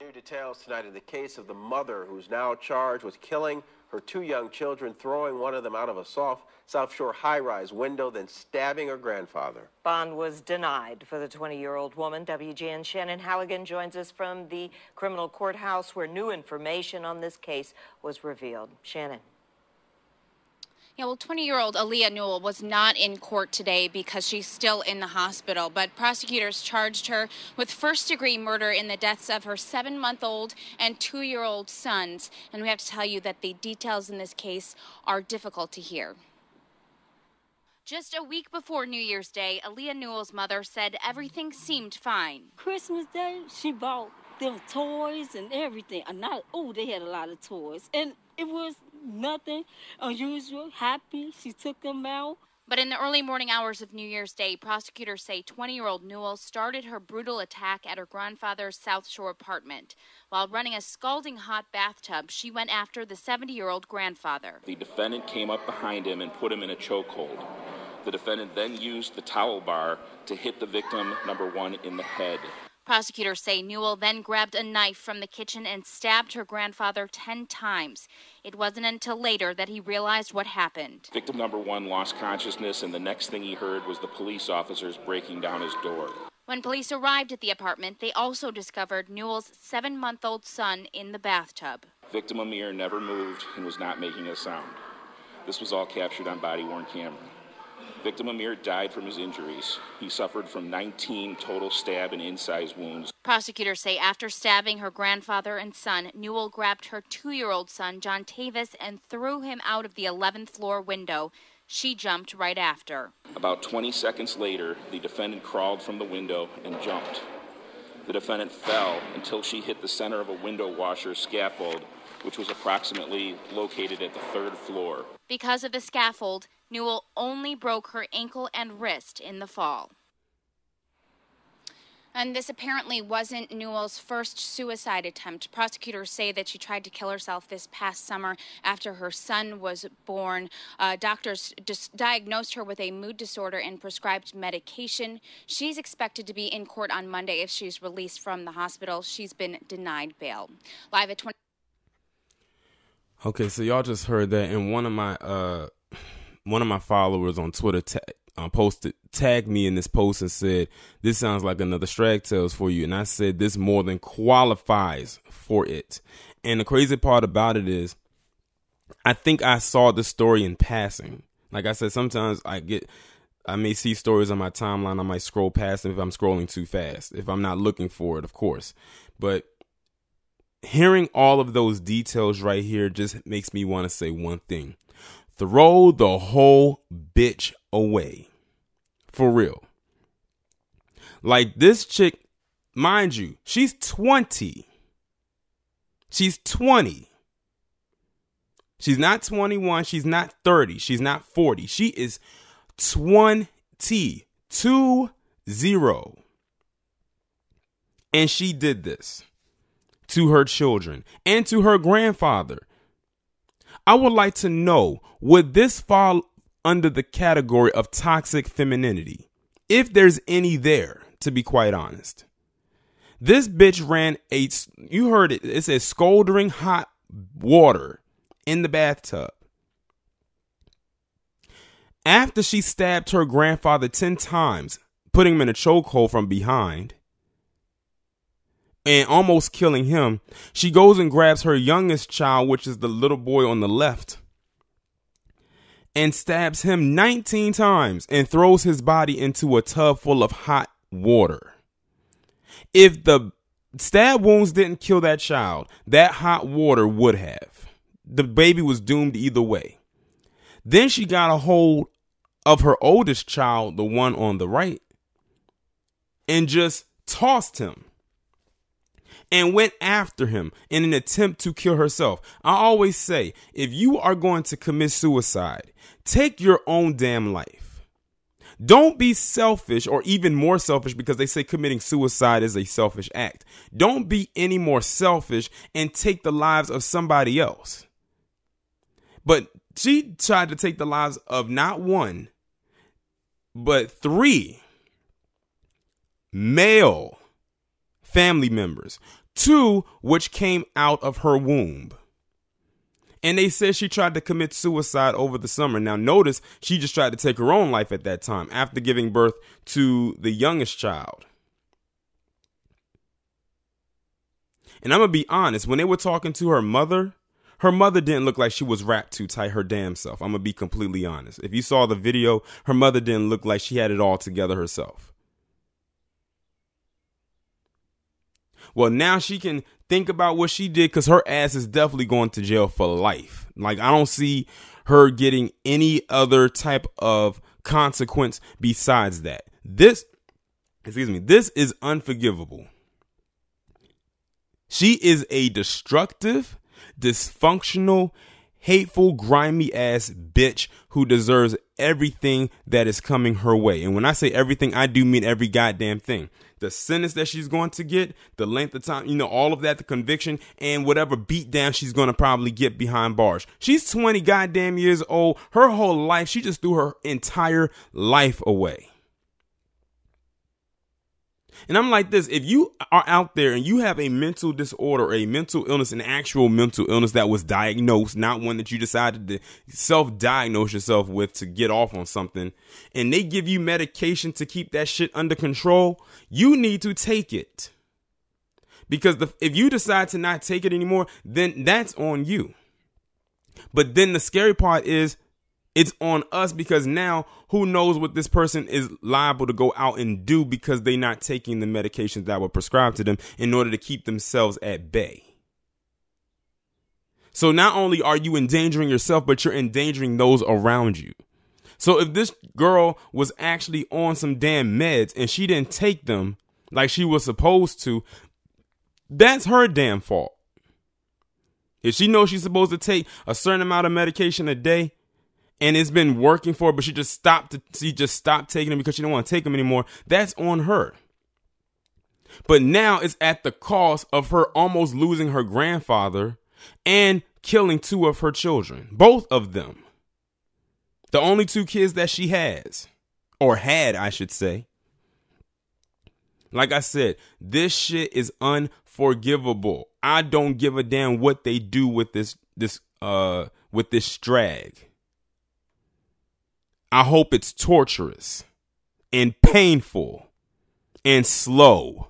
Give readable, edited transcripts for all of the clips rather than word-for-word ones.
New details tonight in the case of the mother who's now charged with killing her two young children, throwing one of them out of a South Shore high-rise window, then stabbing her grandfather. Bond was denied for the 20-year-old woman. WGN Shannon Halligan joins us from the criminal courthouse where new information on this case was revealed. Shannon. Yeah, well, 20-year-old Aleah Newell was not in court today because she's still in the hospital, but prosecutors charged her with first-degree murder in the deaths of her 7-month-old and 2-year-old sons. And we have to tell you that the details in this case are difficult to hear. Just a week before New Year's Day, Aleah Newell's mother said everything seemed fine. Christmas Day, she bought them toys and everything. They had a lot of toys. And it was nothing unusual, happy. She took them out. But in the early morning hours of New Year's Day, prosecutors say 20-year-old Newell started her brutal attack at her grandfather's South Shore apartment. While running a scalding hot bathtub, she went after the 70-year-old grandfather. The defendant came up behind him and put him in a chokehold. The defendant then used the towel bar to hit the victim, number one, in the head. Prosecutors say Newell then grabbed a knife from the kitchen and stabbed her grandfather 10 times. It wasn't until later that he realized what happened. Victim number one lost consciousness, and the next thing he heard was the police officers breaking down his door. When police arrived at the apartment, they also discovered Newell's 7-month-old son in the bathtub. Victim Amir never moved and was not making a sound. This was all captured on body-worn camera. Victim Amir died from his injuries. He suffered from 19 total stab and incise wounds. Prosecutors say after stabbing her grandfather and son, Newell grabbed her 2-year-old son, John Tavis, and threw him out of the 11th floor window. She jumped right after. About 20 seconds later, the defendant crawled from the window and jumped. The defendant fell until she hit the center of a window washer scaffold, which was approximately located at the 3rd floor. Because of the scaffold, Newell only broke her ankle and wrist in the fall. And this apparently wasn't Newell's first suicide attempt. Prosecutors say that she tried to kill herself this past summer after her son was born. Doctors diagnosed her with a mood disorder and prescribed medication. She's expected to be in court on Monday if she's released from the hospital. She's been denied bail. Live at 20. Okay, so y'all just heard that, and one of my followers on Twitter tagged me in this post and said, "This sounds like another Straggtales for you." And I said, "This more than qualifies for it." And the crazy part about it is, I think I saw the story in passing. Like I said, sometimes I may see stories on my timeline. I might scroll past them if I'm scrolling too fast, if I'm not looking for it, of course. But hearing all of those details right here just makes me want to say one thing. Throw the whole bitch away. For real. Like, this chick, mind you, she's 20. She's 20. She's not 21. She's not 30. She's not 40. She is 20. 20. And she did this to her children and to her grandfather. I would like to know, would this fall under the category of toxic femininity? If there's any there, to be quite honest. This bitch ran you heard it, it says scalding hot water in the bathtub. After she stabbed her grandfather 10 times, putting him in a chokehold from behind, and almost killing him, she goes and grabs her youngest child, which is the little boy on the left, and stabs him 19 times and throws his body into a tub full of hot water. If the stab wounds didn't kill that child, that hot water would have. The baby was doomed either way. Then she got a hold of her oldest child, the one on the right, and just tossed him and went after him in an attempt to kill herself. I always say, if you are going to commit suicide, take your own damn life. Don't be selfish, or even more selfish, because they say committing suicide is a selfish act. Don't be any more selfish and take the lives of somebody else. But she tried to take the lives of not one, but 3 male family members, 2 which came out of her womb. And they said she tried to commit suicide over the summer. Now, notice she just tried to take her own life at that time after giving birth to the youngest child. And I'm going to be honest, when they were talking to her mother didn't look like she was wrapped too tight her damn self. I'm going to be completely honest. If you saw the video, her mother didn't look like she had it all together herself. Well, now she can think about what she did because her ass is definitely going to jail for life. Like, I don't see her getting any other type of consequence besides that. This is unforgivable. She is a destructive, dysfunctional, hateful, grimy ass bitch who deserves everything that is coming her way. And when I say everything, I do mean every goddamn thing. The sentence that she's going to get, the length of time, all of that, the conviction, and whatever beat down she's going to probably get behind bars. She's 20 goddamn years old. Her whole life, she just threw her entire life away. And I'm like this, if you are out there and you have a mental disorder or a mental illness, an actual mental illness that was diagnosed, not one that you decided to self-diagnose yourself with to get off on something, and they give you medication to keep that shit under control, you need to take it. Because if you decide to not take it anymore, then that's on you. But then the scary part is, it's on us because now who knows what this person is liable to go out and do because they're not taking the medications that were prescribed to them in order to keep themselves at bay. So not only are you endangering yourself, but you're endangering those around you. So if this girl was actually on some damn meds and she didn't take them like she was supposed to, that's her damn fault. If she knows she's supposed to take a certain amount of medication a day, and it's been working for her, but she just stopped taking them because she don't want to take them anymore, that's on her. But now it's at the cost of her almost losing her grandfather and killing 2 of her children. Both of them. The only 2 kids that she has. Or had, I should say. Like I said, this shit is unforgivable. I don't give a damn what they do with this strag. I hope it's torturous and painful and slow.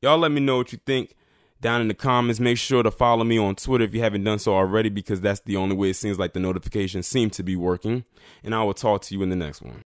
Y'all let me know what you think down in the comments. Make sure to follow me on Twitter if you haven't done so already, because that's the only way it seems like the notifications seem to be working. And I will talk to you in the next one.